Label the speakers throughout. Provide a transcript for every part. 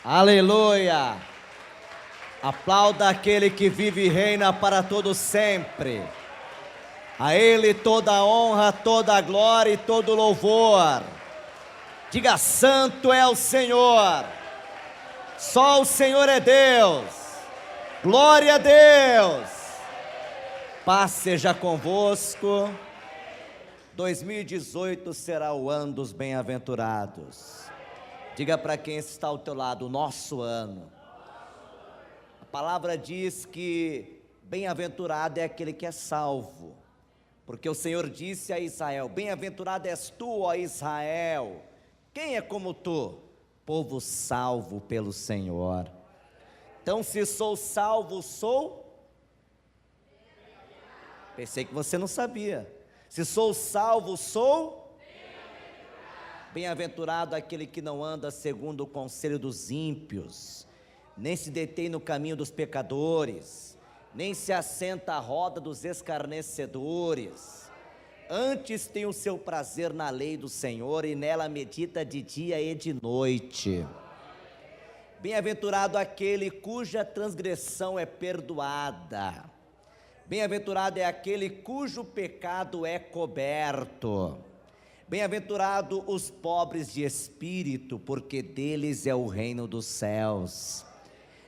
Speaker 1: Aleluia! Aplauda aquele que vive e reina para todo sempre. A Ele toda a honra, toda a glória e todo o louvor. Diga: santo é o Senhor. Só o Senhor é Deus. Glória a Deus. Paz seja convosco. 2018 será o ano dos bem-aventurados. Diga para quem está ao teu lado: o nosso ano. A palavra diz que bem-aventurado é aquele que é salvo, porque o Senhor disse a Israel: bem-aventurado és tu, ó Israel. Quem é como tu? Povo salvo pelo Senhor. Então, se sou salvo, pensei que você não sabia. Se sou salvo, sou bem-aventurado aquele que não anda segundo o conselho dos ímpios, nem se detém no caminho dos pecadores, nem se assenta à roda dos escarnecedores. Antes tem o seu prazer na lei do Senhor, e nela medita de dia e de noite. Bem-aventurado aquele cuja transgressão é perdoada. Bem-aventurado é aquele cujo pecado é coberto. Bem-aventurado os pobres de espírito, porque deles é o reino dos céus.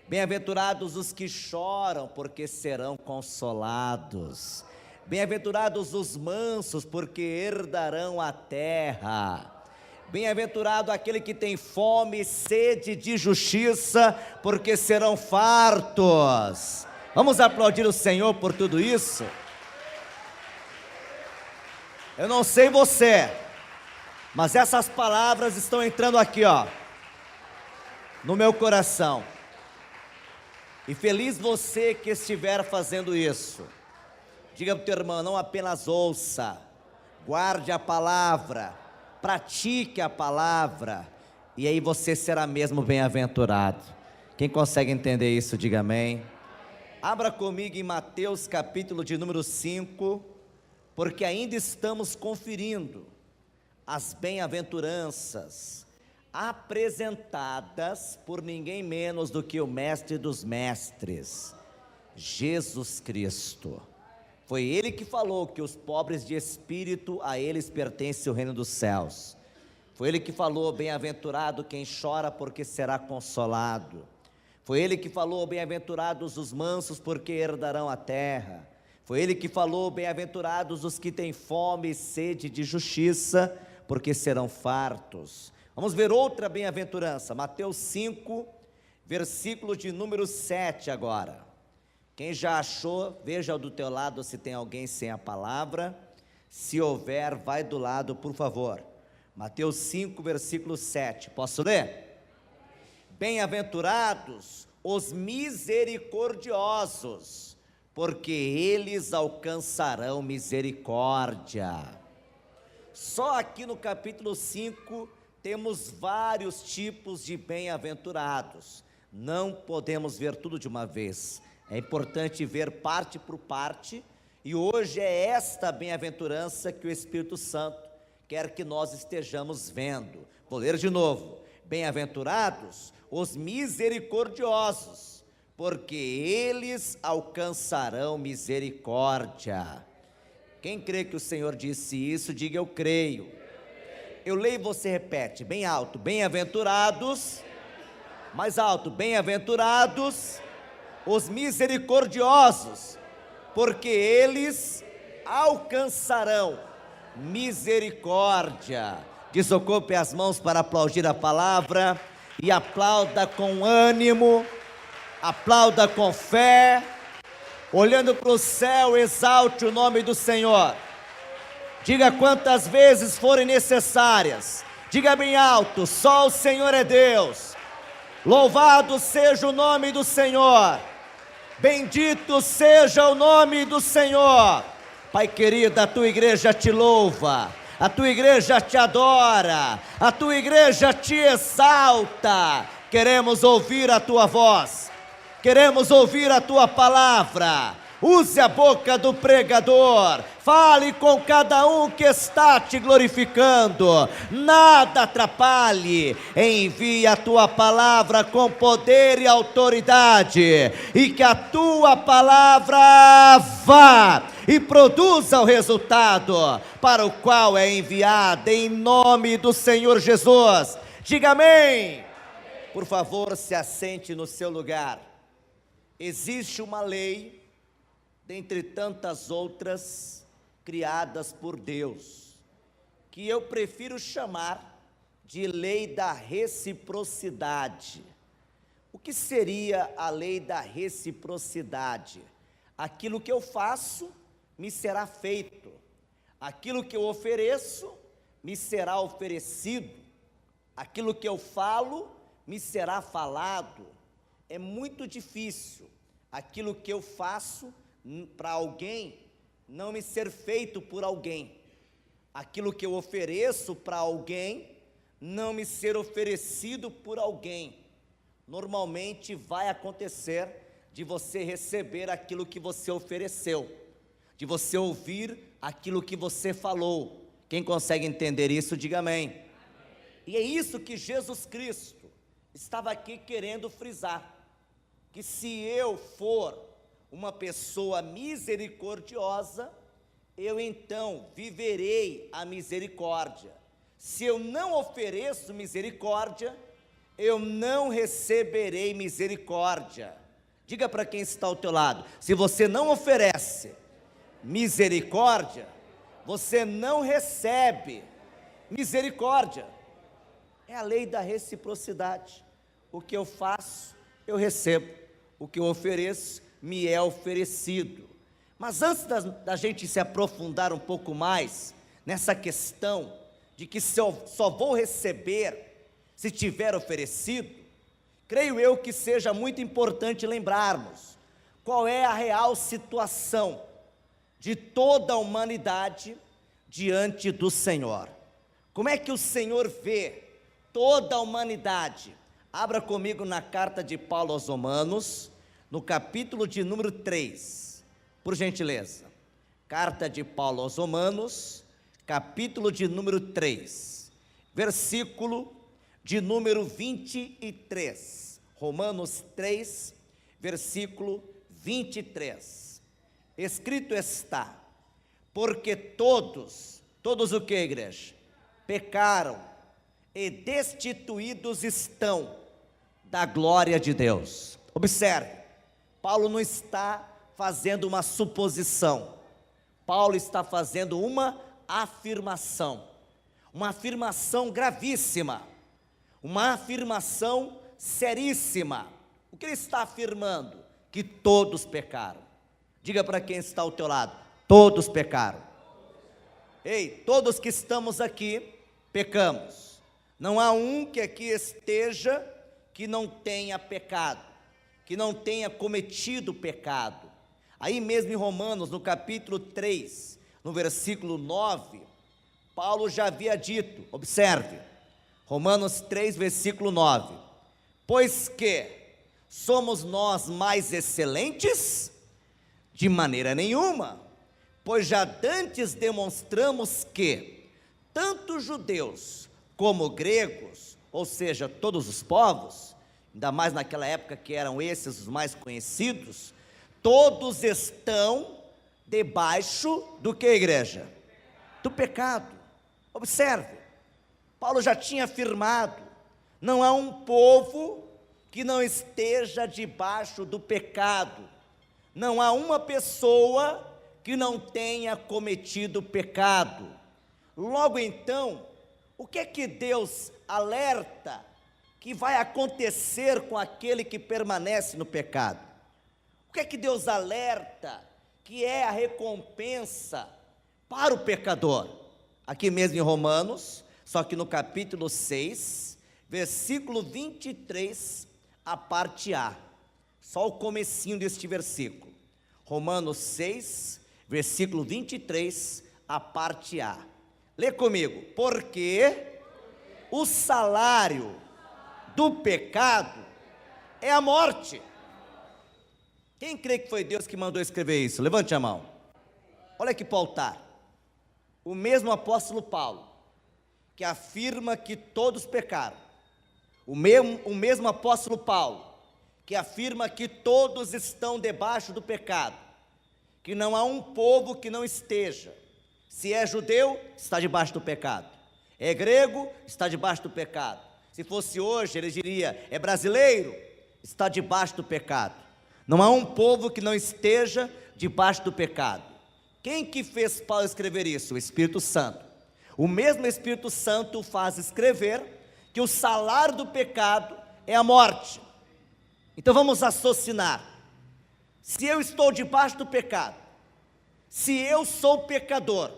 Speaker 1: Bem-aventurados os que choram, porque serão consolados. Bem-aventurados os mansos, porque herdarão a terra. Bem-aventurado aquele que tem fome e sede de justiça, porque serão fartos. Vamos aplaudir o Senhor por tudo isso? Eu não sei você, mas essas palavras estão entrando aqui, no meu coração. E feliz você que estiver fazendo isso. Diga para o teu irmão: não apenas ouça, guarde a palavra, pratique a palavra, e aí você será mesmo bem-aventurado. Quem consegue entender isso, diga amém. Abra comigo em Mateus capítulo de número 5, porque ainda estamos conferindo as bem-aventuranças apresentadas por ninguém menos do que o mestre dos mestres, Jesus Cristo. Foi Ele que falou que os pobres de espírito, a eles pertence o reino dos céus. Foi Ele que falou: bem-aventurado quem chora, porque será consolado. Foi Ele que falou: bem-aventurados os mansos, porque herdarão a terra. Foi Ele que falou: bem-aventurados os que têm fome e sede de justiça, porque serão fartos. Vamos ver outra bem-aventurança, Mateus 5, versículo de número 7 agora. Quem já achou, veja ao do teu lado se tem alguém sem a palavra. Se houver, vai do lado, por favor. Mateus 5, versículo 7, posso ler? Bem-aventurados os misericordiosos, porque eles alcançarão misericórdia. Só aqui no capítulo 5 temos vários tipos de bem-aventurados. Não podemos ver tudo de uma vez. É importante ver parte por parte, e hoje é esta bem-aventurança que o Espírito Santo quer que nós estejamos vendo. Vou ler de novo. Bem-aventurados os misericordiosos, porque eles alcançarão misericórdia. Quem crê que o Senhor disse isso, diga: eu creio. Eu leio e você repete, bem alto: bem-aventurados. Mais alto: bem-aventurados os misericordiosos, porque eles alcançarão misericórdia. Desocupe as mãos para aplaudir a palavra, e aplauda com ânimo, aplauda com fé, olhando para o céu, exalte o nome do Senhor. Diga quantas vezes forem necessárias, diga bem alto: só o Senhor é Deus. Louvado seja o nome do Senhor, bendito seja o nome do Senhor. Pai querido, a tua igreja te louva, a tua igreja te adora, a tua igreja te exalta. Queremos ouvir a tua voz, queremos ouvir a tua palavra. Use a boca do pregador, Fale com cada um que está te glorificando, nada atrapalhe. Envie a tua palavra com poder e autoridade, e que a tua palavra vá e produza o resultado para o qual é enviada, em nome do Senhor Jesus. Diga amém. Por favor, se assente no seu lugar. Existe uma lei, dentre tantas outras, criadas por Deus, que eu prefiro chamar de lei da reciprocidade. O que seria a lei da reciprocidade? Aquilo que eu faço, me será feito. Aquilo que eu ofereço, me será oferecido. Aquilo que eu falo, me será falado. É muito difícil aquilo que eu faço para alguém não me ser feito por alguém. Aquilo que eu ofereço para alguém não me ser oferecido por alguém. Normalmente vai acontecer de você receber aquilo que você ofereceu, de você ouvir aquilo que você falou. Quem consegue entender isso, diga amém. E é isso que Jesus Cristo estava aqui querendo frisar, que se eu for uma pessoa misericordiosa, eu então viverei a misericórdia. Se eu não ofereço misericórdia, eu não receberei misericórdia. Diga para quem está ao teu lado: se você não oferece misericórdia, você não recebe misericórdia. É a lei da reciprocidade. O que eu faço, eu recebo. O que eu ofereço, me é oferecido. Mas antes da gente se aprofundar um pouco mais nessa questão de que se eu só vou receber se tiver oferecido, creio eu que seja muito importante lembrarmos qual é a real situação de toda a humanidade diante do Senhor. Como é que o Senhor vê toda a humanidade? Abra comigo na carta de Paulo aos Romanos, no capítulo de número 3, por gentileza. Carta de Paulo aos Romanos, capítulo de número 3, versículo de número 23. Romanos 3, versículo 23. Escrito está: porque todos o que, igreja? Pecaram e destituídos estão da glória de Deus. Observe, Paulo não está fazendo uma suposição, Paulo está fazendo uma afirmação gravíssima, uma afirmação seríssima. O que ele está afirmando? Que todos pecaram. Diga para quem está ao teu lado: todos pecaram. Ei, todos que estamos aqui pecamos. Não há um que aqui esteja que não tenha pecado, que não tenha cometido pecado. Aí mesmo em Romanos, no capítulo 3, no versículo 9, Paulo já havia dito, observe, Romanos 3, versículo 9: pois que somos nós mais excelentes? De maneira nenhuma, pois já dantes demonstramos que tanto judeus como gregos, ou seja, todos os povos, ainda mais naquela época que eram esses os mais conhecidos, todos estão debaixo do que, igreja? Do pecado. Observe, Paulo já tinha afirmado: não há um povo que não esteja debaixo do pecado, não há uma pessoa que não tenha cometido pecado. Logo então, o que é que Deus alerta que vai acontecer com aquele que permanece no pecado? O que é que Deus alerta que é a recompensa para o pecador? Aqui mesmo em Romanos, só que no capítulo 6, versículo 23, a parte A, só o comecinho deste versículo. Romanos 6, versículo 23, a parte A. Lê comigo: porque o salário do pecado é a morte. Quem crê que foi Deus que mandou escrever isso? Levante a mão. Olha que Paulo está. O mesmo apóstolo Paulo, que afirma que todos pecaram. O mesmo apóstolo Paulo, que afirma que todos estão debaixo do pecado, que não há um povo que não esteja. Se é judeu, está debaixo do pecado. É grego, está debaixo do pecado. Se fosse hoje, ele diria, é brasileiro, está debaixo do pecado. Não há um povo que não esteja debaixo do pecado. Quem que fez Paulo escrever isso? O Espírito Santo. O mesmo Espírito Santo faz escrever que o salário do pecado é a morte. Então vamos raciocinar. Se eu estou debaixo do pecado, se eu sou pecador,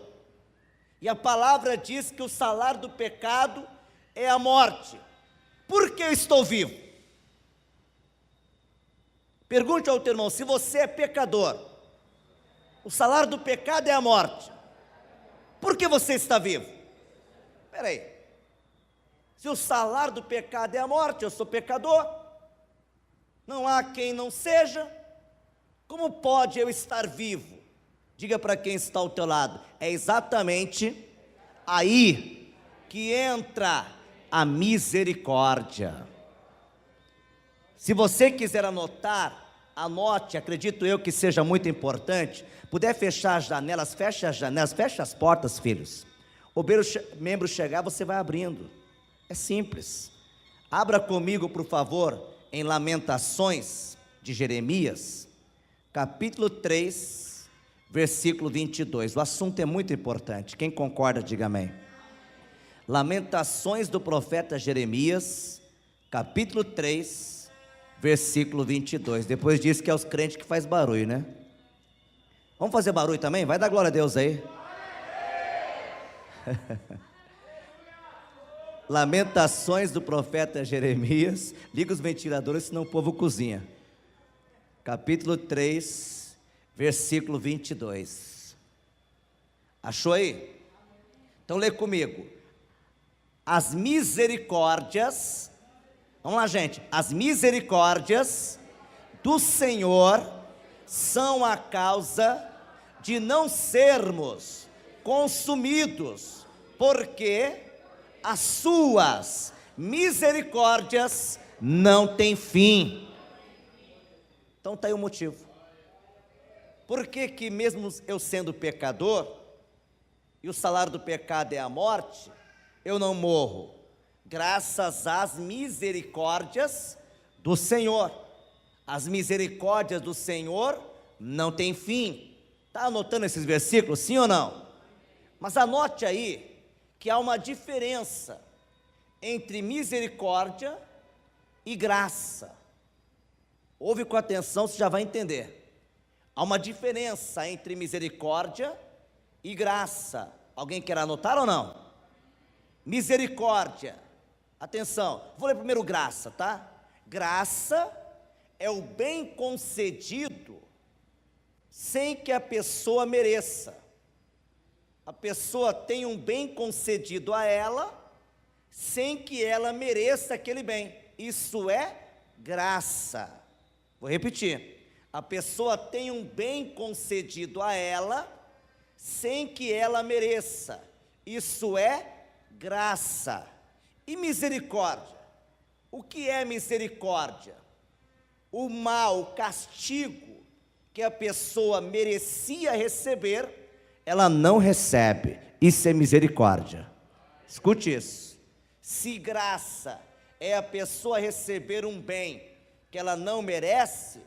Speaker 1: e a palavra diz que o salário do pecado é a morte, por que eu estou vivo? Pergunte ao teu irmão, se você é pecador, o salário do pecado é a morte, por que você está vivo? Espera aí, se o salário do pecado é a morte, eu sou pecador, não há quem não seja, como pode eu estar vivo? Diga para quem está ao teu lado, é exatamente aí que entra a misericórdia. Se você quiser anotar, anote, acredito eu que seja muito importante. Puder fechar as janelas, feche as portas, filhos. O membro chegar, você vai abrindo, é simples. Abra comigo, por favor, em Lamentações de Jeremias, capítulo 3, versículo 22, o assunto é muito importante, quem concorda diga amém. Lamentações do profeta Jeremias, capítulo 3, versículo 22, depois diz que é os crentes que faz barulho, né? Vamos fazer barulho também? Vai dar glória a Deus aí. Lamentações do profeta Jeremias, liga os ventiladores, senão o povo cozinha. Capítulo 3, versículo 22. Achou aí? Então lê comigo. As misericórdias, vamos lá gente, as misericórdias do Senhor são a causa de não sermos consumidos, porque as suas misericórdias não têm fim. Então está aí o motivo. Por que que mesmo eu sendo pecador, e o salário do pecado é a morte, eu não morro? Graças às misericórdias do Senhor. As misericórdias do Senhor não têm fim. Está anotando esses versículos, sim ou não? Mas anote aí, que há uma diferença entre misericórdia e graça. Ouve com atenção, você já vai entender. Há uma diferença entre misericórdia e graça. Alguém quer anotar ou não? Misericórdia, atenção, vou ler primeiro graça, tá? Graça é o bem concedido sem que a pessoa mereça. A pessoa tem um bem concedido a ela, sem que ela mereça aquele bem. Isso é graça. Vou repetir. A pessoa tem um bem concedido a ela, sem que ela mereça. Isso é graça. E misericórdia? O que é misericórdia? O mal, o castigo que a pessoa merecia receber, ela não recebe. Isso é misericórdia. Escute isso. Se graça é a pessoa receber um bem que ela não merece,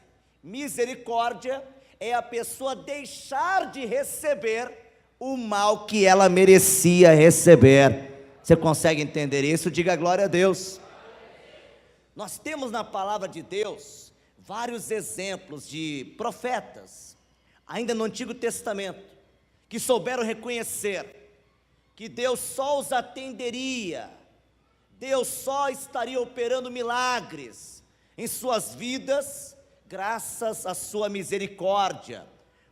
Speaker 1: misericórdia é a pessoa deixar de receber o mal que ela merecia receber. Você consegue entender isso? Diga glória a Deus. Nós temos na palavra de Deus vários exemplos de profetas, ainda no Antigo Testamento, que souberam reconhecer que Deus só os atenderia, Deus só estaria operando milagres em suas vidas, graças à sua misericórdia,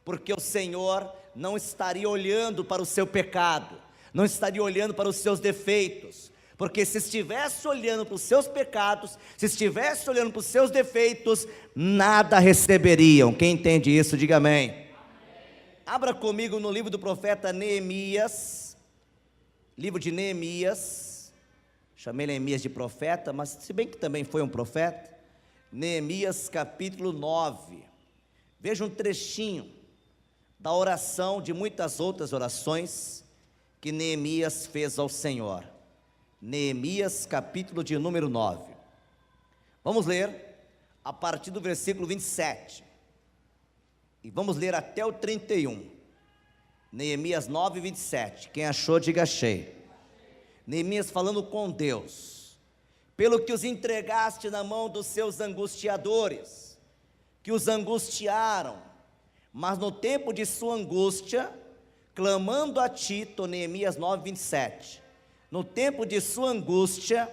Speaker 1: porque o Senhor não estaria olhando para o seu pecado, não estaria olhando para os seus defeitos, porque se estivesse olhando para os seus pecados, se estivesse olhando para os seus defeitos, nada receberiam. Quem entende isso, diga amém. Abra comigo no livro do profeta Neemias, livro de Neemias. Chamei Neemias de profeta, mas se bem que também foi um profeta. Neemias capítulo 9. Veja um trechinho da oração, de muitas outras orações que Neemias fez ao Senhor. Neemias capítulo de número 9. Vamos ler a partir do versículo 27. E vamos ler até o 31. Neemias 9, 27. Quem achou, diga achei. Neemias falando com Deus: pelo que os entregaste na mão dos seus angustiadores, que os angustiaram, mas no tempo de sua angústia, clamando a ti, Neemias 9, 27. No tempo de sua angústia,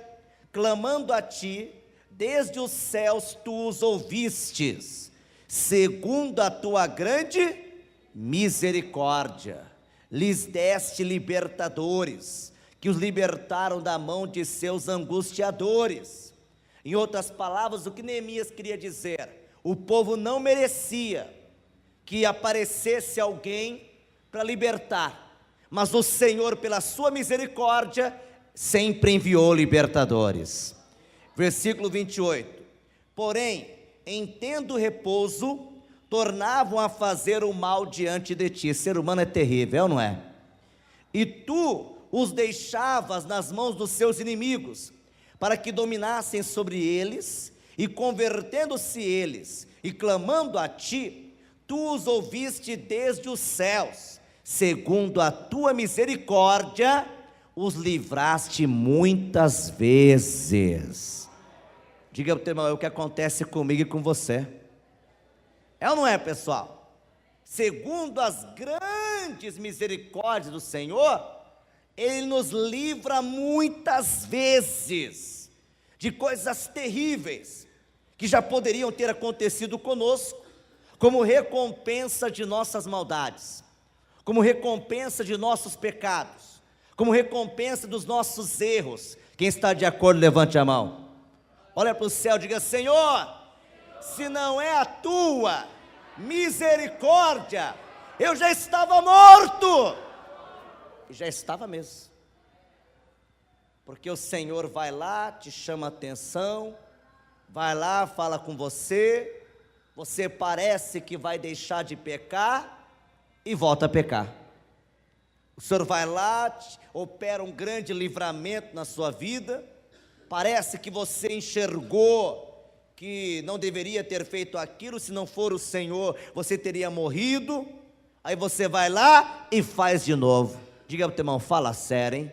Speaker 1: clamando a ti, desde os céus tu os ouvistes, segundo a tua grande misericórdia, lhes deste libertadores, que os libertaram da mão de seus angustiadores. Em outras palavras, o que Neemias queria dizer: o povo não merecia que aparecesse alguém para libertar, mas o Senhor, pela sua misericórdia, sempre enviou libertadores. Versículo 28. Porém, em tendo repouso, tornavam a fazer o mal diante de ti. Ser humano é terrível, é ou não é? E tu os deixavas nas mãos dos seus inimigos, para que dominassem sobre eles, e convertendo-se eles, e clamando a ti, tu os ouviste desde os céus, segundo a tua misericórdia, os livraste muitas vezes. Diga para o teu irmão: é o que acontece comigo e com você. É ou não é, pessoal? Segundo as grandes misericórdias do Senhor, Ele nos livra muitas vezes de coisas terríveis, que já poderiam ter acontecido conosco, como recompensa de nossas maldades, como recompensa de nossos pecados, como recompensa dos nossos erros. Quem está de acordo, levante a mão. Olha para o céu, diga: Senhor, se não é a tua misericórdia, eu já estava morto. E já estava mesmo, porque o Senhor vai lá, te chama a atenção, vai lá, fala com você, você parece que vai deixar de pecar e volta a pecar. O Senhor vai lá, opera um grande livramento na sua vida, parece que você enxergou que não deveria ter feito aquilo, se não for o Senhor, você teria morrido. Aí você vai lá e faz de novo. Diga para o teu irmão: fala sério, hein?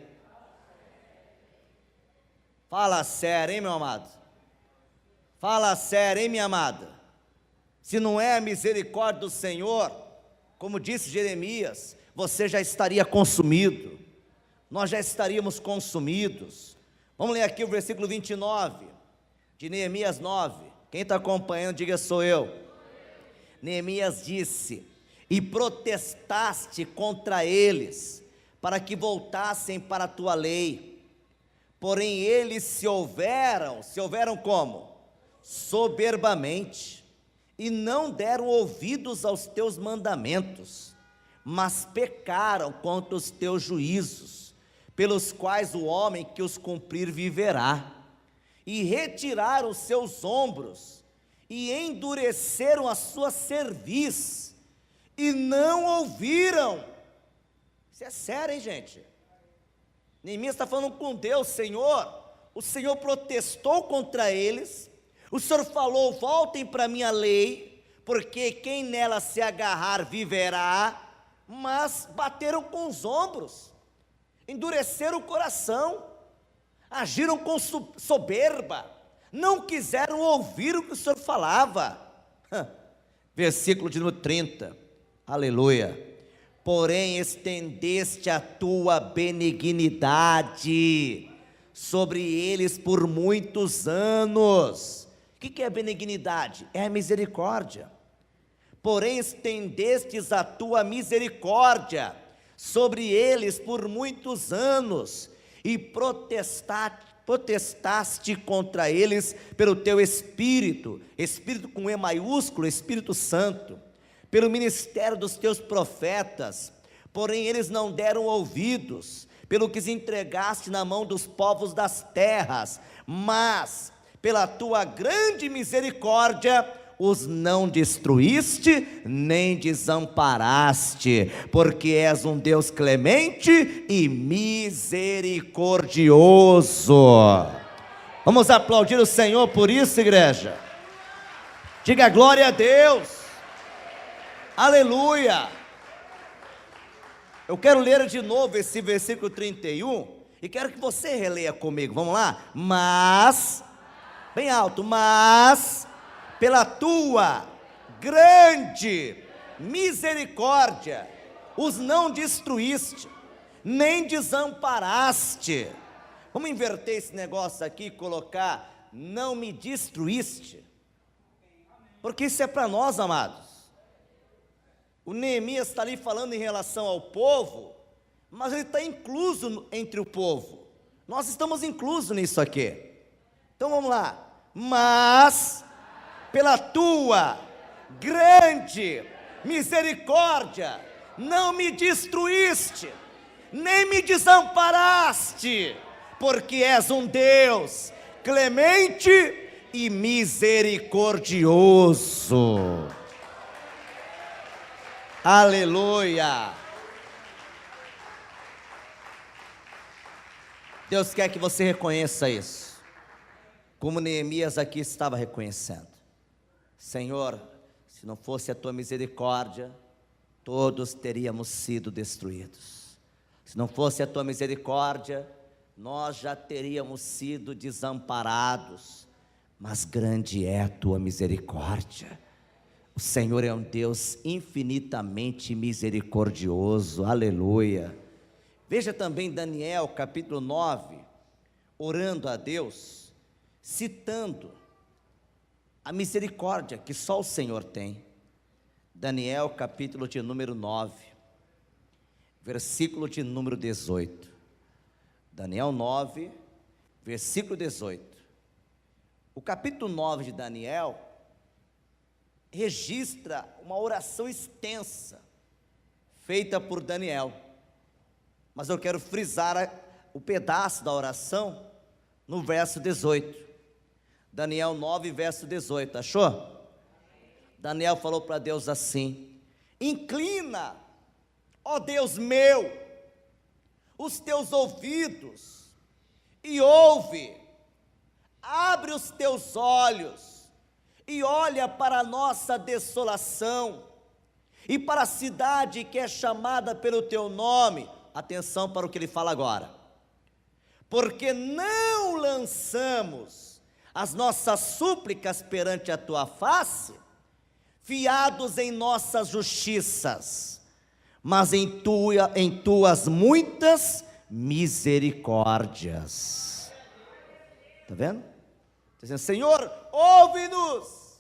Speaker 1: Fala sério, hein, meu amado? Fala sério, hein, minha amada? Se não é a misericórdia do Senhor, como disse Jeremias, você já estaria consumido, nós já estaríamos consumidos. Vamos ler aqui o versículo 29 de Neemias 9. Quem está acompanhando, diga: sou eu. Neemias disse: e protestaste contra eles, para que voltassem para a tua lei. Porém eles se houveram como? Soberbamente, e não deram ouvidos aos teus mandamentos, mas pecaram contra os teus juízos, pelos quais o homem que os cumprir viverá. E retiraram os seus ombros, e endureceram a sua cerviz, e não ouviram. Isso é sério, hein, gente? Neemias está falando com Deus: Senhor, o Senhor protestou contra eles, o Senhor falou: voltem para a minha lei, porque quem nela se agarrar viverá, mas bateram com os ombros, endureceram o coração, agiram com soberba, não quiseram ouvir o que o Senhor falava. Versículo de número 30, aleluia. Porém estendeste a tua benignidade sobre eles por muitos anos. O que é benignidade? É a misericórdia. Porém estendestes a tua misericórdia sobre eles por muitos anos, e protestaste contra eles pelo teu Espírito, Espírito com E maiúsculo, Espírito Santo, pelo ministério dos teus profetas, porém eles não deram ouvidos, pelo que os entregaste na mão dos povos das terras, mas pela tua grande misericórdia os não destruíste, nem desamparaste, porque és um Deus clemente e misericordioso. Vamos aplaudir o Senhor por isso, igreja. Diga glória a Deus. Aleluia. Eu quero ler de novo esse versículo 31 e quero que você releia comigo. Vamos lá? Mas, bem alto, mas pela tua grande misericórdia os não destruíste, nem desamparaste. Vamos inverter esse negócio aqui e colocar: não me destruíste, porque isso é para nós, amados. O Neemias está ali falando em relação ao povo, mas ele está incluso entre o povo. Nós estamos inclusos nisso aqui. Então vamos lá. Mas pela tua grande misericórdia não me destruíste, nem me desamparaste, porque és um Deus clemente e misericordioso. Aleluia. Deus quer que você reconheça isso, como Neemias aqui estava reconhecendo. Senhor, se não fosse a tua misericórdia, todos teríamos sido destruídos. Se não fosse a tua misericórdia, nós já teríamos sido desamparados. Mas grande é a tua misericórdia. O Senhor é um Deus infinitamente misericordioso. Aleluia. Veja também Daniel capítulo 9, orando a Deus, citando a misericórdia que só o Senhor tem. Daniel capítulo de número 9, versículo de número 18. Daniel 9, versículo 18. O capítulo 9 de Daniel registra uma oração extensa feita por Daniel, mas eu quero frisar o pedaço da oração no verso 18. Daniel 9, verso 18, achou? Daniel falou para Deus assim: inclina, ó Deus meu, os teus ouvidos e ouve, abre os teus olhos e olha para a nossa desolação e para a cidade que é chamada pelo teu nome. Atenção para o que ele fala agora. Porque não lançamos as nossas súplicas perante a tua face, fiados em nossas justiças, mas em tuas muitas misericórdias. Está vendo? Está dizendo: Senhor, ouve-nos,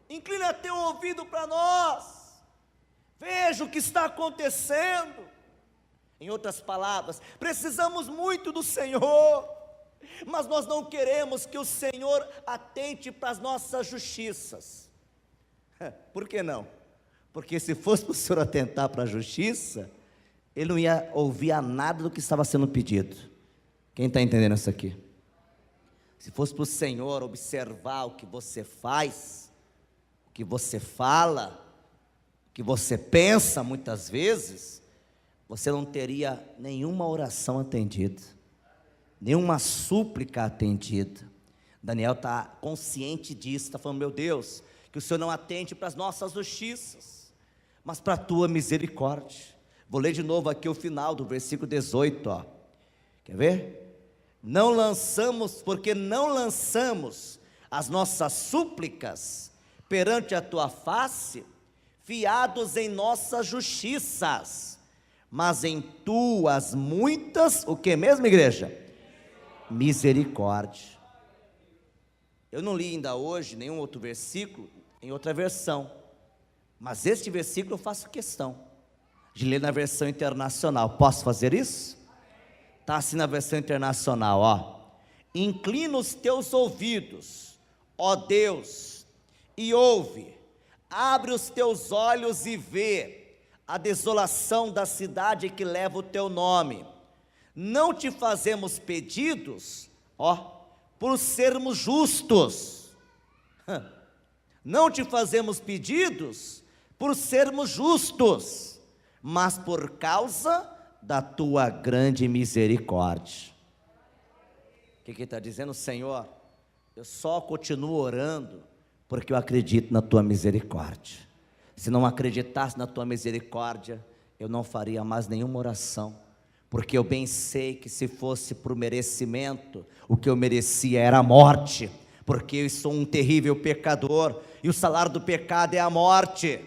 Speaker 1: inclina teu ouvido para nós, veja o que está acontecendo. Em outras palavras, precisamos muito do Senhor, mas nós não queremos que o Senhor atente para as nossas justiças. Por que não? Porque se fosse para o Senhor atentar para a justiça, Ele não ia ouvir a nada do que estava sendo pedido. Quem está entendendo isso aqui? Se fosse para o Senhor observar o que você faz, o que você fala, o que você pensa muitas vezes, você não teria nenhuma oração atendida, nenhuma súplica atendida. Daniel está consciente disso, está falando: meu Deus, que o Senhor não atende para as nossas justiças, mas para a tua misericórdia. Vou ler de novo aqui o final do versículo 18, ó. Quer ver? Porque não lançamos as nossas súplicas perante a tua face, fiados em nossas justiças, mas em tuas muitas, o que mesmo, igreja? Misericórdia. Eu não li ainda hoje nenhum outro versículo em outra versão, mas este versículo eu faço questão de ler na versão internacional. Posso fazer isso? Está assim na versão internacional, ó. Inclina os teus ouvidos, ó Deus, e ouve, Abre os teus olhos e vê a desolação da cidade que leva o teu nome. Não te fazemos pedidos, por sermos justos. Não te fazemos pedidos por sermos justos, mas por causa da tua grande misericórdia. O que ele está dizendo? Senhor, eu só continuo orando porque eu acredito na tua misericórdia. Se não acreditasse na tua misericórdia, eu não faria mais nenhuma oração, porque eu bem sei que se fosse por merecimento, o que eu merecia era a morte, porque eu sou um terrível pecador, e o salário do pecado é a morte.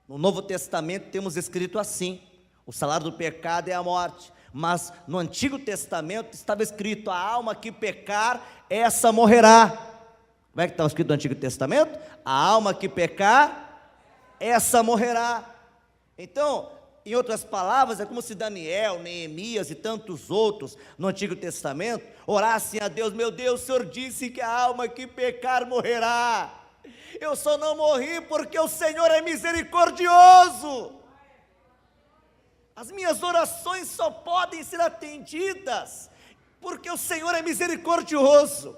Speaker 1: No Novo Testamento temos escrito assim: o salário do pecado é a morte. Mas no Antigo Testamento estava escrito: a alma que pecar, essa morrerá. Como é que estava escrito no Antigo Testamento? A alma que pecar, essa morrerá. Então, em outras palavras, é como se Daniel, Neemias e tantos outros no Antigo Testamento orassem a Deus: meu Deus, o Senhor disse que a alma que pecar morrerá. Eu só não morri porque o Senhor é misericordioso. As minhas orações só podem ser atendidas porque o Senhor é misericordioso.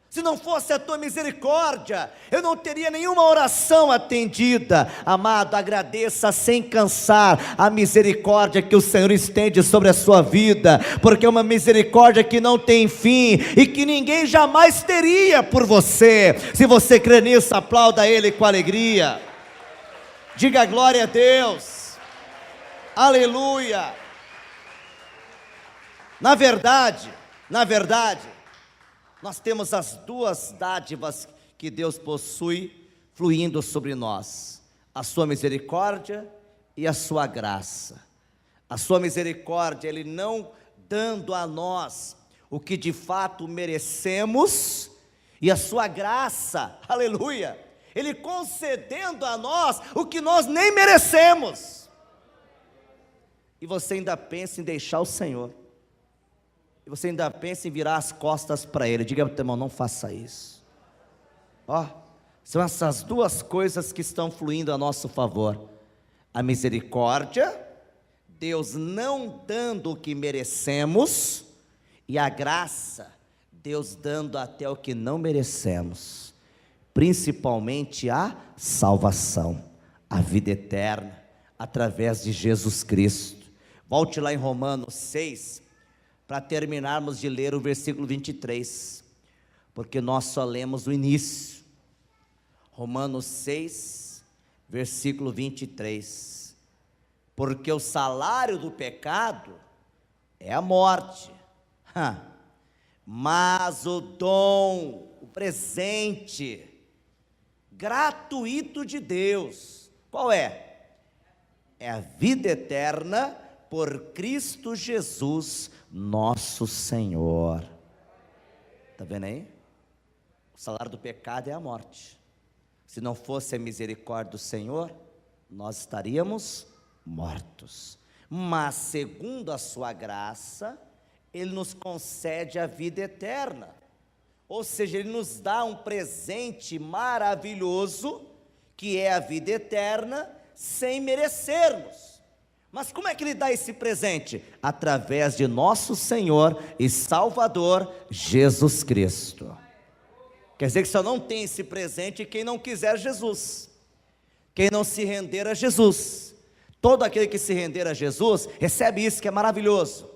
Speaker 1: Se não fosse a tua misericórdia, eu não teria nenhuma oração atendida. Amado, agradeça sem cansar a misericórdia que o Senhor estende sobre a sua vida, porque é uma misericórdia que não tem fim e que ninguém jamais teria por você. Se você crê nisso, aplauda Ele com alegria. Diga glória a Deus. Aleluia. Na verdade, nós temos as duas dádivas que Deus possui fluindo sobre nós: a sua misericórdia e a sua graça. A sua misericórdia, Ele não dando a nós o que de fato merecemos, e a sua graça, aleluia, Ele concedendo a nós o que nós nem merecemos. E você ainda pensa em deixar o Senhor, e você ainda pensa em virar as costas para Ele. Diga para o teu irmão: não faça isso. São essas duas coisas que estão fluindo a nosso favor: a misericórdia, Deus não dando o que merecemos, e a graça, Deus dando até o que não merecemos, principalmente a salvação, a vida eterna, através de Jesus Cristo. Volte lá em Romanos 6, para terminarmos de ler o versículo 23, porque nós só lemos o início. Romanos 6, versículo 23. Porque o salário do pecado é a morte, mas o dom, o presente gratuito de Deus, qual é? É a vida eterna por Cristo Jesus, nosso Senhor. Está vendo aí? O salário do pecado é a morte. Se não fosse a misericórdia do Senhor, nós estaríamos mortos. Mas segundo a sua graça, Ele nos concede a vida eterna. Ou seja, Ele nos dá um presente maravilhoso, que é a vida eterna, sem merecermos. Mas como é que Ele dá esse presente? Através de nosso Senhor e Salvador, Jesus Cristo. Quer dizer que só não tem esse presente quem não quiser Jesus, quem não se render a Jesus. Todo aquele que se render a Jesus, recebe isso que é maravilhoso.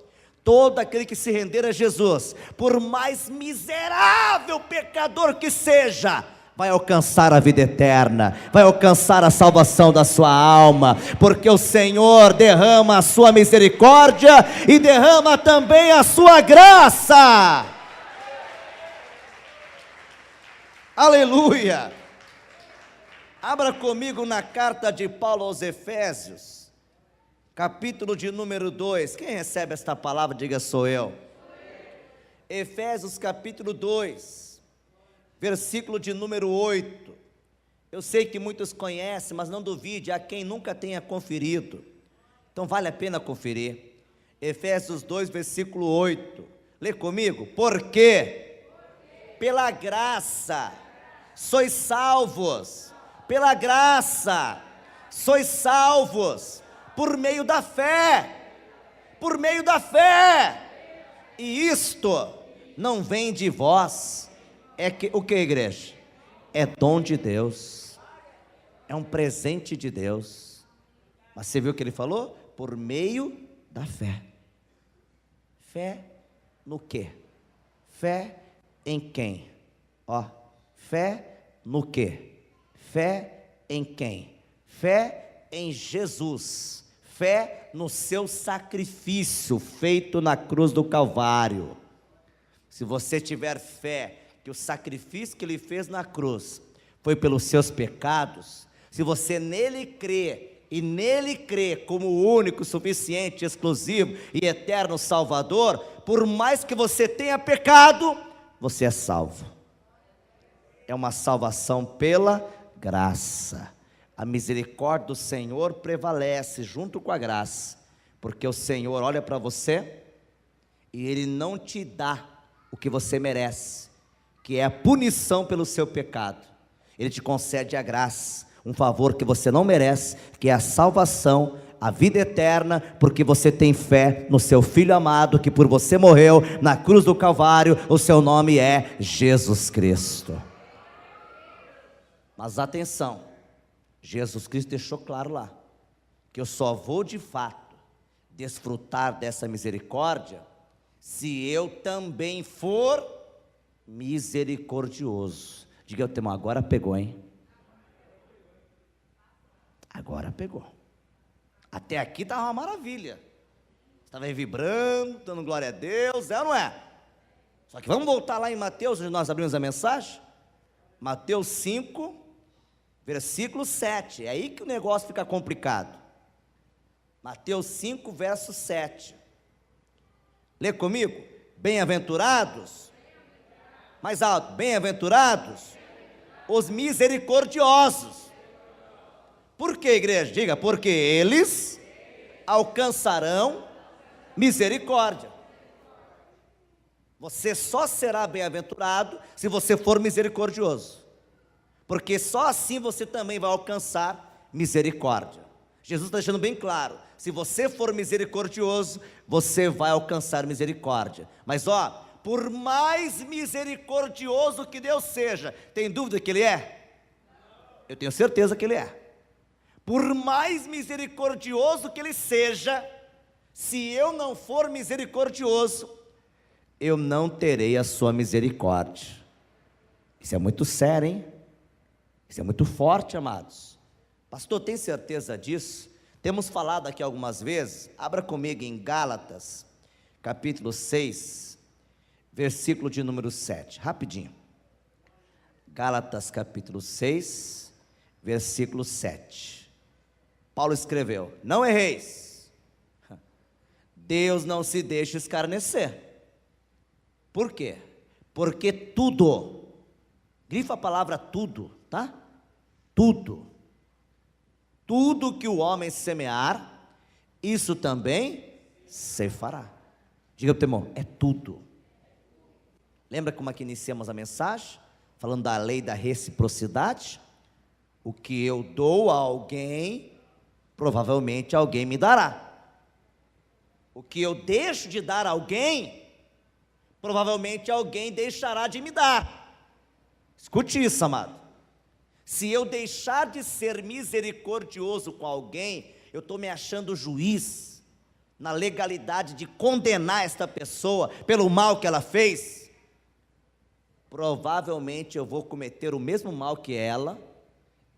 Speaker 1: Todo aquele que se render a Jesus, por mais miserável pecador que seja, vai alcançar a vida eterna, vai alcançar a salvação da sua alma, porque o Senhor derrama a sua misericórdia e derrama também a sua graça. Aleluia. Abra comigo na carta de Paulo aos Efésios, capítulo de número 2. Quem recebe esta palavra, diga: sou eu. Efésios capítulo 2, versículo de número 8. Eu sei que muitos conhecem, mas não duvide, há quem nunca tenha conferido, então vale a pena conferir. Efésios 2, versículo 8, lê comigo: porque pela graça sois salvos pela graça, sois salvos, por meio da fé, por meio da fé, e isto não vem de vós, o que, igreja? É dom de Deus, é um presente de Deus. Mas você viu o que ele falou? Por meio da fé. Fé no quê? Fé em quem? Fé no quê? Fé em quem? Fé em Jesus, fé no seu sacrifício feito na cruz do Calvário. Se você tiver fé que o sacrifício que ele fez na cruz foi pelos seus pecados, se você nele crê, e nele crê como o único, suficiente, exclusivo e eterno Salvador, por mais que você tenha pecado, você é salvo. É uma salvação pela graça. A misericórdia do Senhor prevalece junto com a graça, porque o Senhor olha para você e Ele não te dá o que você merece, que é a punição pelo seu pecado. Ele te concede a graça, um favor que você não merece, que é a salvação, a vida eterna, porque você tem fé no seu Filho amado, que por você morreu na cruz do Calvário. O seu nome é Jesus Cristo. Mas atenção, Jesus Cristo deixou claro lá, que eu só vou de fato desfrutar dessa misericórdia, se eu também for misericordioso. Diga ao teu irmão, agora pegou, hein? Agora pegou. Até aqui estava uma maravilha, estava aí vibrando, dando glória a Deus, é ou não é? Só que vamos voltar lá em Mateus, onde nós abrimos a mensagem. Mateus 5, versículo 7, é aí que o negócio fica complicado. Mateus 5, verso 7, lê comigo. Bem-aventurados, mais alto, bem-aventurados os misericordiosos. Por que, igreja? Diga, porque eles alcançarão misericórdia. Você só será bem-aventurado se você for misericordioso, porque só assim você também vai alcançar misericórdia. Jesus está deixando bem claro, se você for misericordioso, você vai alcançar misericórdia. Mas por mais misericordioso que Deus seja, tem dúvida que Ele é? Eu tenho certeza que Ele é. Por mais misericordioso que Ele seja, se eu não for misericordioso, eu não terei a sua misericórdia. Isso é muito sério, hein? Isso é muito forte, amados. Pastor, tem certeza disso? Temos falado aqui algumas vezes. Abra comigo em Gálatas, capítulo 6, versículo de número 7, rapidinho. Gálatas, capítulo 6, versículo 7. Paulo escreveu: não erreis, Deus não se deixa escarnecer. Por quê? Porque tudo, grifa a palavra tudo, tá? Tudo que o homem semear, isso também se fará. Diga para o teu irmão, é tudo. Lembra como é que iniciamos a mensagem? Falando da lei da reciprocidade. O que eu dou a alguém, provavelmente alguém me dará. O que eu deixo de dar a alguém, provavelmente alguém deixará de me dar. Escute isso, amado. Se eu deixar de ser misericordioso com alguém, eu estou me achando juiz, na legalidade de condenar esta pessoa pelo mal que ela fez. Provavelmente eu vou cometer o mesmo mal que ela,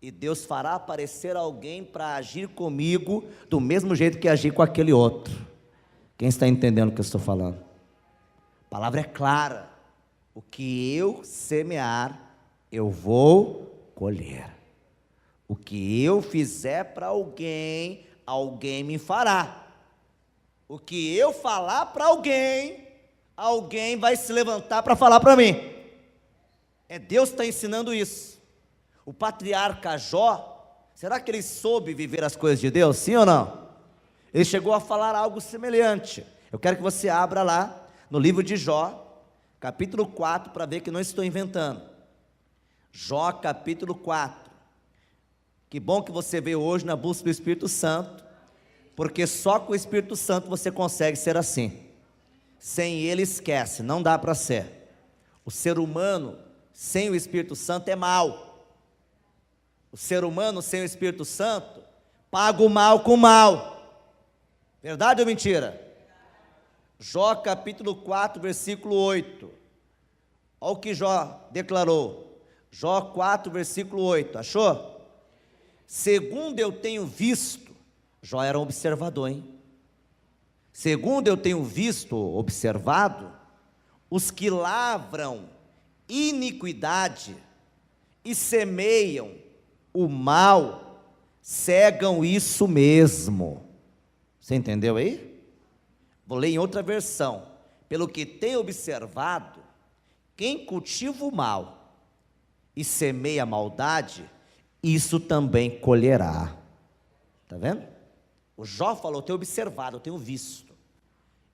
Speaker 1: e Deus fará aparecer alguém para agir comigo do mesmo jeito que agir com aquele outro. Quem está entendendo o que eu estou falando? A palavra é clara. O que eu semear, eu vou colher. O que eu fizer para alguém, alguém me fará. O que eu falar para alguém, alguém vai se levantar para falar para mim. É Deus que está ensinando isso. O patriarca Jó, será que ele soube viver as coisas de Deus? Sim ou não? Ele chegou a falar algo semelhante. Eu quero que você abra lá no livro de Jó, capítulo 4, para ver que não estou inventando. Jó capítulo 4, Que bom que você veio hoje na busca do Espírito Santo, porque só com o Espírito Santo você consegue ser assim. Sem ele, esquece, não dá para ser. O ser humano sem o Espírito Santo é mau. O ser humano sem o Espírito Santo paga o mal com o mal. Verdade ou mentira? Jó capítulo 4, versículo 8. Olha o que Jó declarou. Jó 4, versículo 8. Achou? Segundo eu tenho visto, Jó era um observador, hein? Segundo eu tenho visto, observado, os que lavram iniquidade e semeiam o mal, cegam isso mesmo. Você entendeu aí? Vou ler em outra versão. Pelo que tenho observado, quem cultiva o mal e semeia a maldade, isso também colherá. Está vendo? O Jó falou, eu tenho observado, eu tenho visto.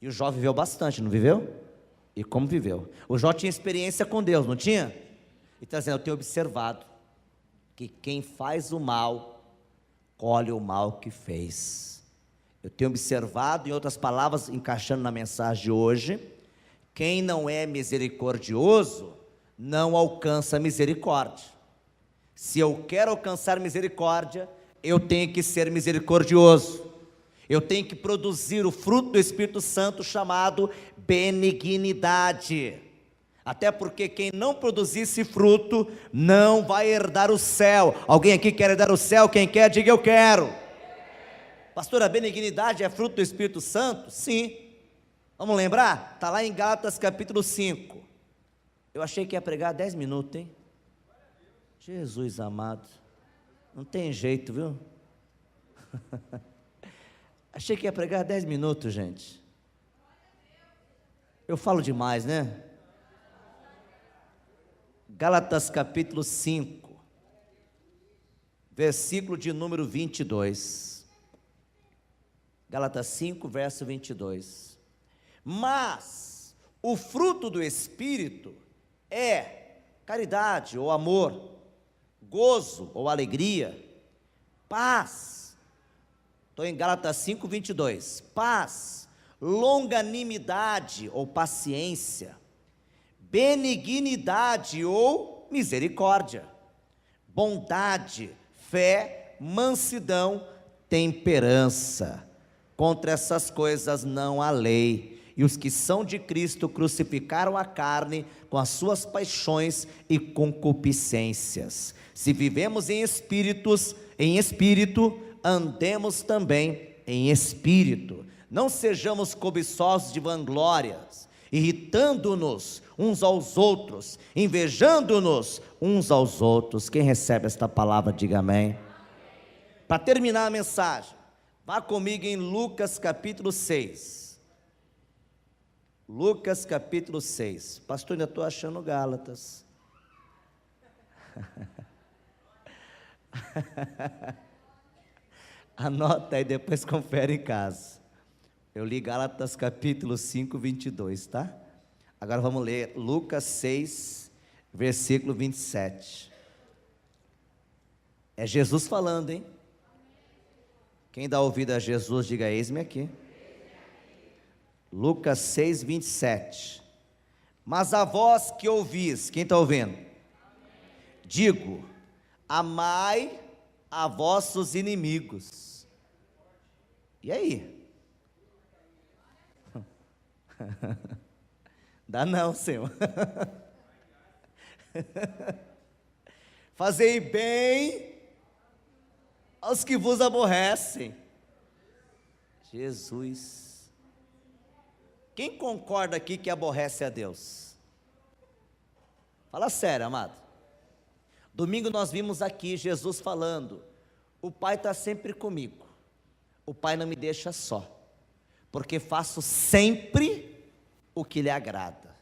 Speaker 1: E o Jó viveu bastante, não viveu? E como viveu? O Jó tinha experiência com Deus, não tinha? Ele está dizendo, eu tenho observado que quem faz o mal, colhe o mal que fez. Eu tenho observado, em outras palavras, encaixando na mensagem de hoje, quem não é misericordioso, não alcança misericórdia. Se eu quero alcançar misericórdia, eu tenho que ser misericordioso. Eu tenho que produzir o fruto do Espírito Santo chamado benignidade. Até porque quem não produzir esse fruto não vai herdar o céu. Alguém aqui quer herdar o céu? Quem quer, diga eu quero. Pastor, a benignidade é fruto do Espírito Santo? Sim. Vamos lembrar? Está lá em Gálatas capítulo 5. Eu achei que ia pregar 10 minutos, hein? Jesus amado. Não tem jeito, viu? Achei que ia pregar 10 minutos, gente. Eu falo demais, né? Gálatas capítulo 5, versículo de número 22. Gálatas 5, verso 22. Mas o fruto do Espírito é caridade ou amor, gozo ou alegria, paz. Estou em Gálatas 5, 22. Paz, longanimidade ou paciência, benignidade ou misericórdia, bondade, fé, mansidão, temperança. Contra essas coisas não há lei. E os que são de Cristo crucificaram a carne com as suas paixões e concupiscências. Se vivemos em espírito, andemos também em espírito. Não sejamos cobiçosos de vanglórias, irritando-nos uns aos outros, invejando-nos uns aos outros. Quem recebe esta palavra, diga amém. Para terminar a mensagem, vá comigo em Lucas capítulo 6. Lucas capítulo 6. Pastor, ainda estou achando Gálatas. Anota aí, depois confere em casa. Eu li Gálatas capítulo 5, 22, tá? Agora vamos ler Lucas 6, versículo 27. É Jesus falando, hein? Quem dá ouvido a Jesus, diga eis-me aqui. Lucas 6, 27. Mas a vós que ouvis, quem está ouvindo? Digo, amai a vossos inimigos. E aí? Dá não, Senhor. Fazei bem aos que vos aborrecem. Jesus. Quem concorda aqui que aborrece a Deus? Fala sério, amado. Domingo nós vimos aqui Jesus falando, o Pai está sempre comigo, o Pai não me deixa só, porque faço sempre o que lhe agrada.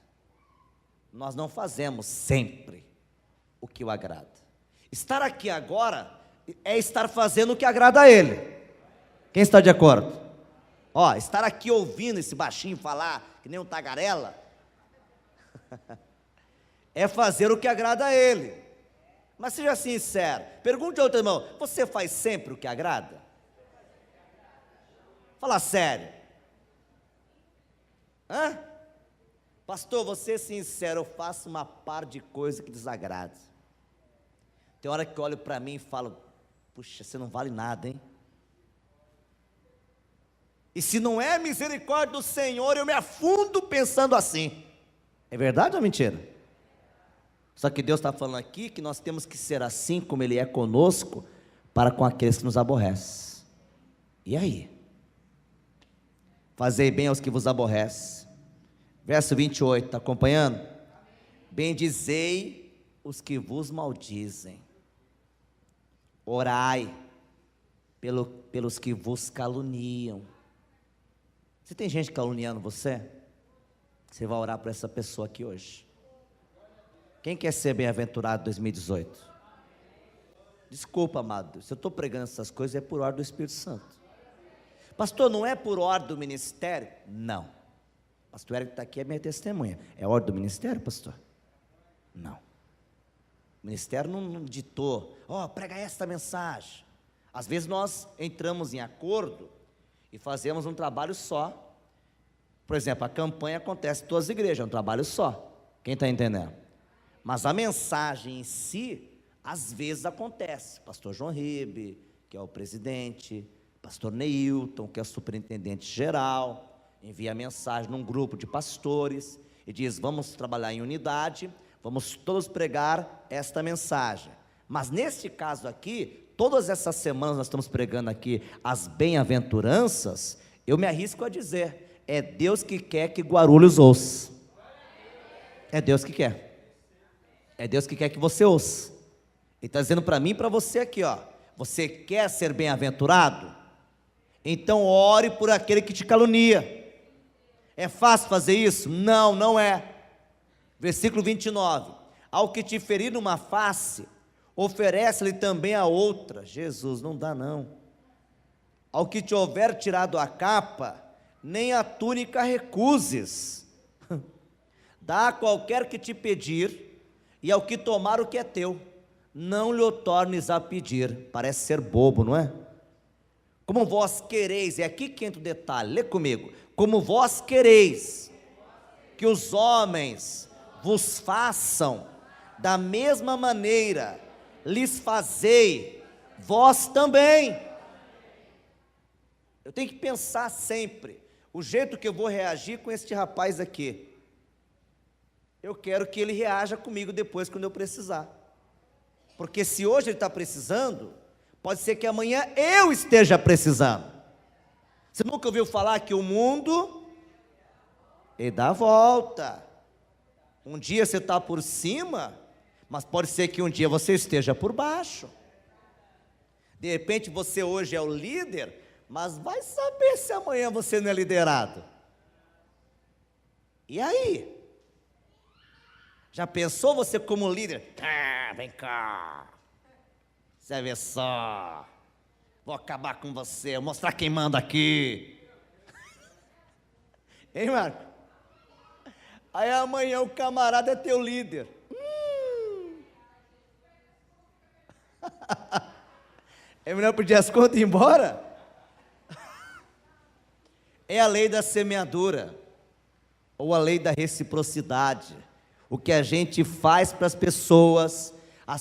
Speaker 1: Nós não fazemos sempre o que o agrada. Estar aqui agora é estar fazendo o que agrada a Ele. Quem está de acordo? Ó, estar aqui ouvindo esse baixinho falar, que nem um tagarela, é fazer o que agrada a Ele. Mas seja sincero, pergunte ao outro irmão, você faz sempre o que agrada? Fala sério. Hã? Pastor, vou ser sincero, eu faço uma par de coisas que desagrada. Tem hora que eu olho para mim e falo, puxa, você não vale nada, hein? E se não é misericórdia do Senhor, eu me afundo pensando assim. É verdade ou mentira? Só que Deus está falando aqui que nós temos que ser assim como Ele é conosco, para com aqueles que nos aborrecem. E aí? Fazei bem aos que vos aborrecem. Verso 28, está acompanhando? Bendizei os que vos maldizem. Orai pelos que vos caluniam. Se tem gente caluniando você, você vai orar por essa pessoa aqui hoje. Quem quer ser bem-aventurado em 2018? Desculpa, amado, se eu estou pregando essas coisas é por ordem do Espírito Santo. Pastor, não é por ordem do ministério? Não. Pastor Eric está aqui, é minha testemunha. É ordem do ministério, pastor? Não. O ministério não ditou, prega esta mensagem. Às vezes nós entramos em acordo e fazemos um trabalho só. Por exemplo, a campanha acontece em todas as igrejas, é um trabalho só. Quem está entendendo? Mas a mensagem em si, às vezes acontece. Pastor João Ribe, que é o presidente, pastor Neilton, que é o superintendente geral, envia a mensagem num grupo de pastores e diz, vamos trabalhar em unidade, vamos todos pregar esta mensagem. Mas neste caso aqui, todas essas semanas nós estamos pregando aqui as bem-aventuranças, eu me arrisco a dizer, é Deus que quer que Guarulhos ouça. É Deus que quer. É Deus que quer que você ouça. Ele está dizendo para mim e para você aqui, você quer ser bem-aventurado? Então ore por aquele que te calunia. É fácil fazer isso? Não, não é. Versículo 29, ao que te ferir numa face, oferece-lhe também a outra. Jesus, não dá não. Ao que te houver tirado a capa, nem a túnica recuses. Dá a qualquer que te pedir, e ao que tomar o que é teu, não lhe o tornes a pedir. Parece ser bobo, não é? Como vós quereis, é aqui que entra o detalhe, lê comigo. Como vós quereis que os homens vos façam, da mesma maneira lhes fazei vós também. Eu tenho que pensar sempre, o jeito que eu vou reagir com este rapaz aqui. Eu quero que ele reaja comigo depois, quando eu precisar. Porque se hoje ele está precisando, pode ser que amanhã eu esteja precisando. Você nunca ouviu falar que o mundo, ele dá a volta. Um dia você está por cima, mas pode ser que um dia você esteja por baixo. De repente você hoje é o líder, mas vai saber se amanhã você não é liderado. E aí? Já pensou você como líder? Vem cá, você vai ver só, vou acabar com você, vou mostrar quem manda aqui. Hein, Marco? Aí amanhã o camarada é teu líder. É melhor pedir as contas e ir embora? É a lei da semeadura, ou a lei da reciprocidade. O que a gente faz para as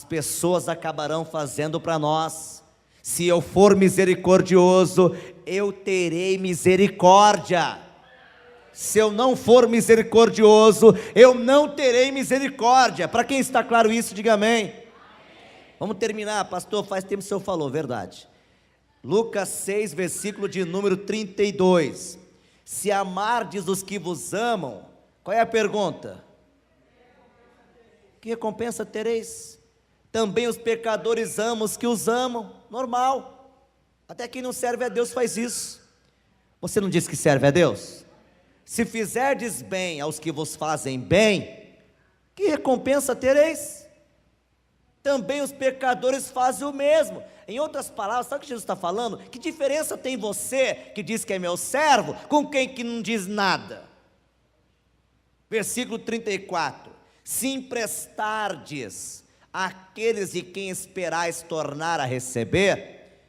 Speaker 1: pessoas acabarão fazendo para nós. Se eu for misericordioso, eu terei misericórdia. Se eu não for misericordioso, eu não terei misericórdia. Para quem está claro isso, diga amém. Vamos terminar, pastor, faz tempo que o senhor falou, verdade. Lucas 6, versículo de número 32. Se amardes os que vos amam, qual é a pergunta? Que recompensa tereis? Também os pecadores amam os que os amam, normal. Até quem não serve a Deus faz isso. Você não disse que serve a Deus? Se fizerdes bem aos que vos fazem bem, que recompensa tereis? Também os pecadores fazem o mesmo. Em outras palavras, sabe o que Jesus está falando? Que diferença tem você, que diz que é meu servo, com quem que não diz nada? Versículo 34. Se emprestardes aqueles de quem esperais tornar a receber,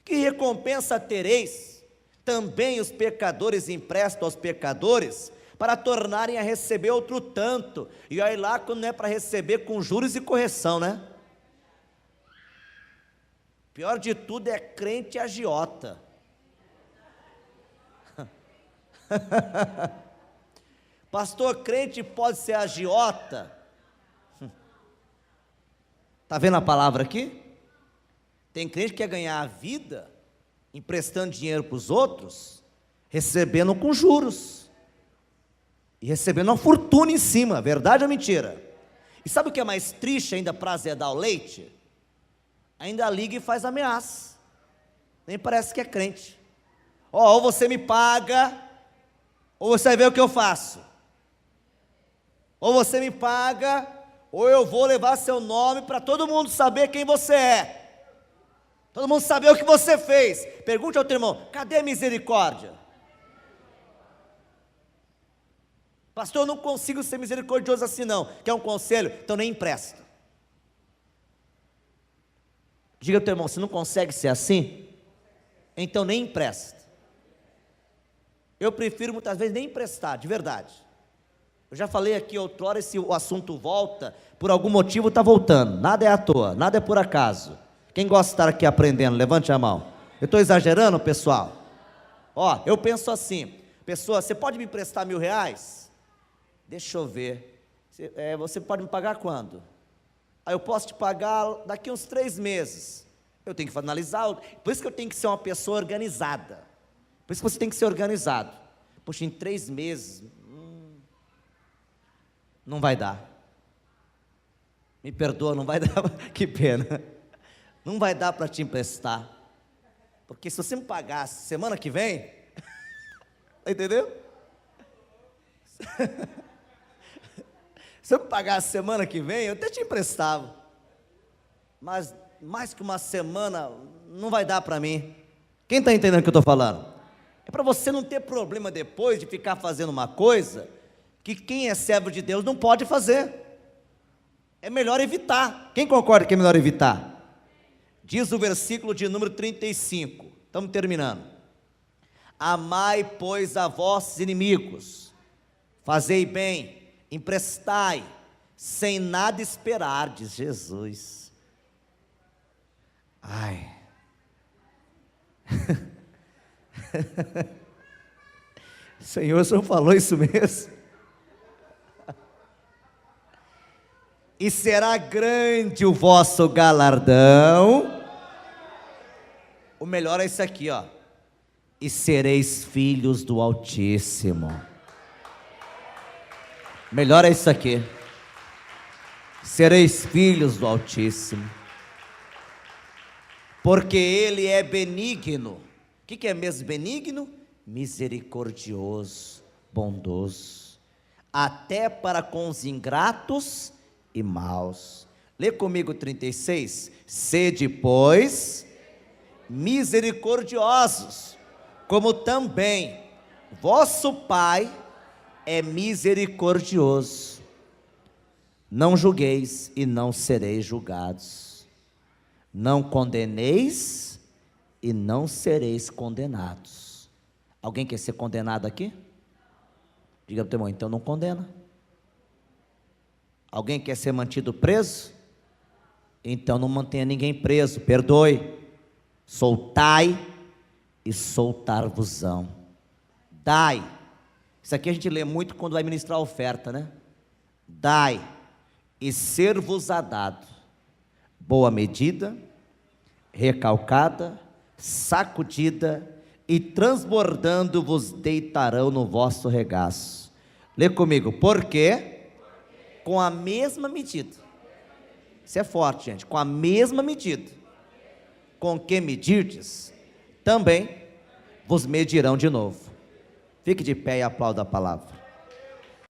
Speaker 1: que recompensa tereis? Também os pecadores emprestam aos pecadores, para tornarem a receber outro tanto. E olha lá quando não é para receber com juros e correção, né? Pior de tudo é crente agiota. Pastor, crente pode ser agiota? Está vendo a palavra aqui? Tem crente que quer ganhar a vida emprestando dinheiro para os outros, recebendo com juros e recebendo uma fortuna em cima. Verdade ou mentira? E sabe o que é mais triste ainda para azedar o leite? Ainda liga e faz ameaça. Nem parece que é crente. Ou você me paga, ou você vai ver o que eu faço. Ou você me paga, ou eu vou levar seu nome para todo mundo saber quem você é. Todo mundo saber o que você fez. Pergunte ao teu irmão, cadê a misericórdia? Pastor, eu não consigo ser misericordioso assim não. Quer um conselho? Então nem empresta. Diga ao teu irmão, se não consegue ser assim, então nem empresta. Eu prefiro muitas vezes nem emprestar, de verdade. Eu já falei aqui outrora, se o assunto volta, por algum motivo está voltando. Nada é à toa, nada é por acaso. Quem gosta de estar aqui aprendendo, levante a mão. Eu estou exagerando, pessoal? Ó, eu penso assim, pessoa, você pode me emprestar R$1.000? Deixa eu ver, você pode me pagar quando? Aí eu posso te pagar daqui uns 3 meses. Eu tenho que analisar, por isso que eu tenho que ser uma pessoa organizada. Por isso que você tem que ser organizado. Poxa, em 3 meses, não vai dar. Me perdoa, não vai dar, que pena. Não vai dar para te emprestar. Porque se você me pagasse semana que vem, entendeu? Se eu me pagasse semana que vem, eu até te emprestava. Mas mais que uma semana, não vai dar para mim. Quem está entendendo o que eu estou falando? É para você não ter problema depois de ficar fazendo uma coisa que quem é servo de Deus não pode fazer. É melhor evitar. Quem concorda que é melhor evitar? Diz o versículo de número 35. Estamos terminando. Amai, pois, a vossos inimigos. Fazei bem, emprestai, sem nada esperardes. Jesus. Ai. Senhor, o Senhor falou isso mesmo? E será grande o vosso galardão. O melhor é isso aqui, ó. E sereis filhos do Altíssimo. Melhor é isso aqui. Sereis filhos do Altíssimo. Porque Ele é benigno. O que é mesmo benigno? Misericordioso, bondoso. Até para com os ingratos e maus. Lê comigo 36. Sede, pois, misericordiosos, como também vosso Pai é misericordioso. Não julgueis e não sereis julgados. Não condeneis e não sereis condenados. Alguém quer ser condenado aqui? Diga para o teu irmão, então não condena. Alguém quer ser mantido preso? Então não mantenha ninguém preso, perdoe. Soltai e soltar-vos-ão. Dai. Isso aqui a gente lê muito quando vai ministrar a oferta, né? Dai e ser-vos-á dado. Boa medida, recalcada, sacudida e transbordando vos deitarão no vosso regaço. Lê comigo, porque com a mesma medida, isso é forte, gente, com a mesma medida com que medirdes, também vos medirão de novo. Fique de pé e aplauda a palavra.